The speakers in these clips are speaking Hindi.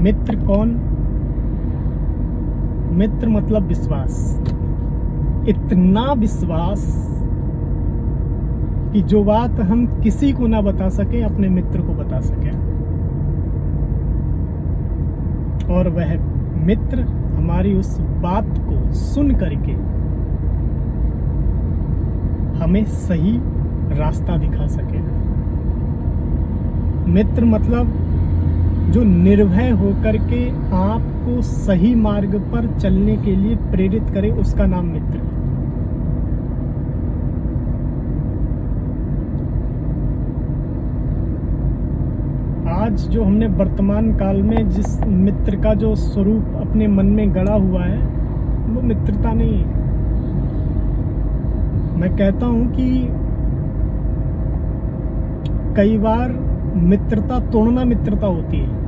मित्र कौन? मित्र मतलब विश्वास, इतना विश्वास कि जो बात हम किसी को ना बता सके अपने मित्र को बता सके, और वह मित्र हमारी उस बात को सुन करके हमें सही रास्ता दिखा सके। मित्र मतलब जो निर्भय होकर के आपको सही मार्ग पर चलने के लिए प्रेरित करे, उसका नाम मित्र है। आज जो हमने वर्तमान काल में जिस मित्र का जो स्वरूप अपने मन में गढ़ा हुआ है, वो मित्रता नहीं है। मैं कहता हूं कि कई बार मित्रता तोड़ना मित्रता होती है।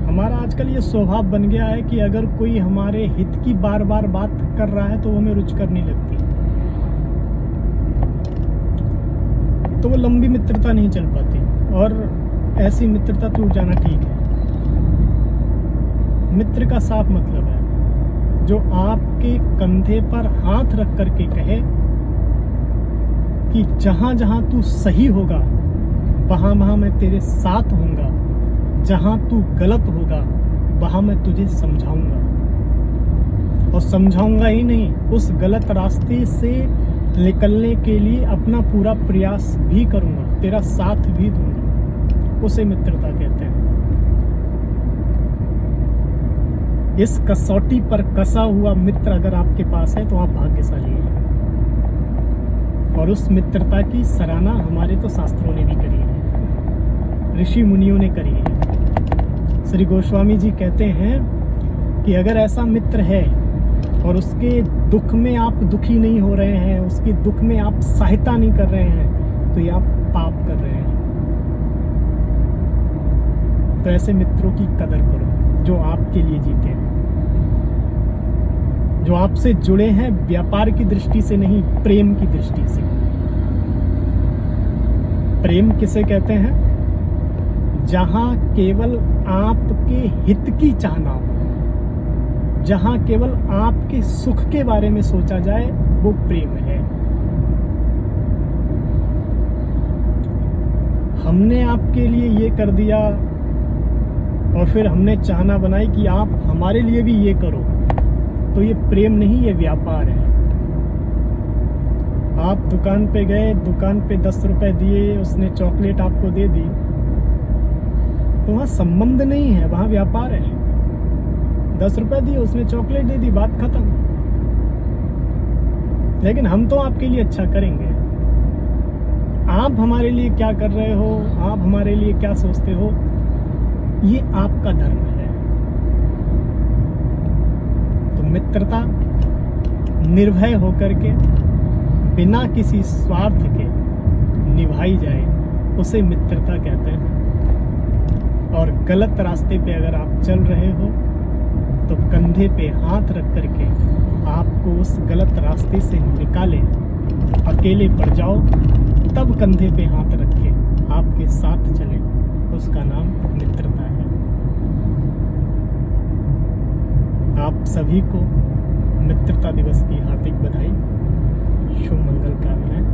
हमारा आजकल ये स्वभाव बन गया है कि अगर कोई हमारे हित की बार बार बात कर रहा है तो वो हमें रुचिकर नहीं लगती, तो वो लंबी मित्रता नहीं चल पाती, और ऐसी मित्रता टूट जाना ठीक है। मित्र का साफ मतलब है जो आपके कंधे पर हाथ रख करके कहे कि जहां जहां तू सही होगा वहां वहां मैं तेरे साथ होऊंगा, जहां तू गलत होगा वहां मैं तुझे समझाऊंगा, और समझाऊंगा ही नहीं, उस गलत रास्ते से निकलने के लिए अपना पूरा प्रयास भी करूंगा, तेरा साथ भी दूंगा। उसे मित्रता कहते हैं। इस कसौटी पर कसा हुआ मित्र अगर आपके पास है तो आप भाग्यशाली हैं, और उस मित्रता की सराहना हमारे तो शास्त्रों ने भी करी है, ऋषि मुनियों ने करी है। श्री गोस्वामी जी कहते हैं कि अगर ऐसा मित्र है और उसके दुख में आप दुखी नहीं हो रहे हैं, उसके दुख में आप सहायता नहीं कर रहे हैं, तो ये आप पाप कर रहे हैं। तो ऐसे मित्रों की कदर करो जो आपके लिए जीते हैं, जो आपसे जुड़े हैं व्यापार की दृष्टि से नहीं, प्रेम की दृष्टि से। प्रेम किसे कहते हैं? जहां केवल आपके हित की चाहना हो, जहां केवल आपके सुख के बारे में सोचा जाए, वो प्रेम है। हमने आपके लिए ये कर दिया और फिर हमने चाहना बनाई कि आप हमारे लिए भी ये करो, तो ये प्रेम नहीं, ये व्यापार है। आप दुकान पे गए, दुकान पे 10 रुपए दिए, उसने चॉकलेट आपको दे दी, तो वहां संबंध नहीं है, वहां व्यापार है। 10 रुपए दिए, उसने चॉकलेट दे दी, बात खत्म। लेकिन हम तो आपके लिए अच्छा करेंगे। आप हमारे लिए क्या कर रहे हो, आप हमारे लिए क्या सोचते हो, ये आपका धर्म है। तो मित्रता निर्भय होकर के बिना किसी स्वार्थ के निभाई जाए, उसे मित्रता कहते हैं। और गलत रास्ते पे अगर आप चल रहे हो तो कंधे पे हाथ रख करके आपको उस गलत रास्ते से निकाले, अकेले पड़ जाओ तब कंधे पे हाथ रख के आपके साथ चले, उसका नाम मित्रता है। आप सभी को मित्रता दिवस की हार्दिक बधाई, शुभ मंगल कामनाएं।